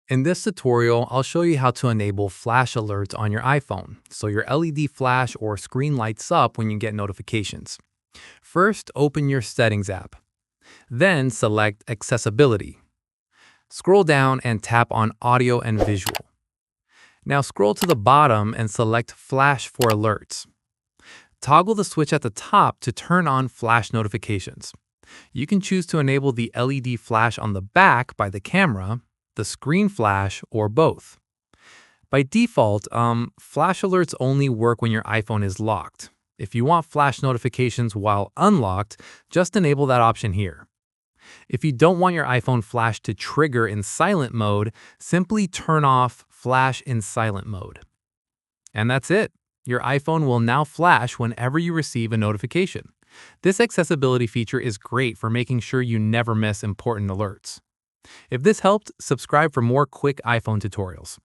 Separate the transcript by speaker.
Speaker 1: In this tutorial, I'll show you how to enable flash alerts on your iPhone, so your LED flash or screen lights up when you get notifications. First, open your Settings app. Then select Accessibility. Scroll down and tap on Audio and Visual. Now scroll to the bottom and select Flash for alerts. Toggle the switch at the top to turn on flash notifications. You can choose to enable the LED flash on the back by the camera, the screen flash, or both. By default, flash alerts only work when your iPhone is locked. If you want flash notifications while unlocked, just enable that option here. If you don't want your iPhone flash to trigger in silent mode, simply turn off Flash in Silent Mode. And that's it. Your iPhone will now flash whenever you receive a notification. This accessibility feature is great for making sure you never miss important alerts. If this helped, subscribe for more quick iPhone tutorials.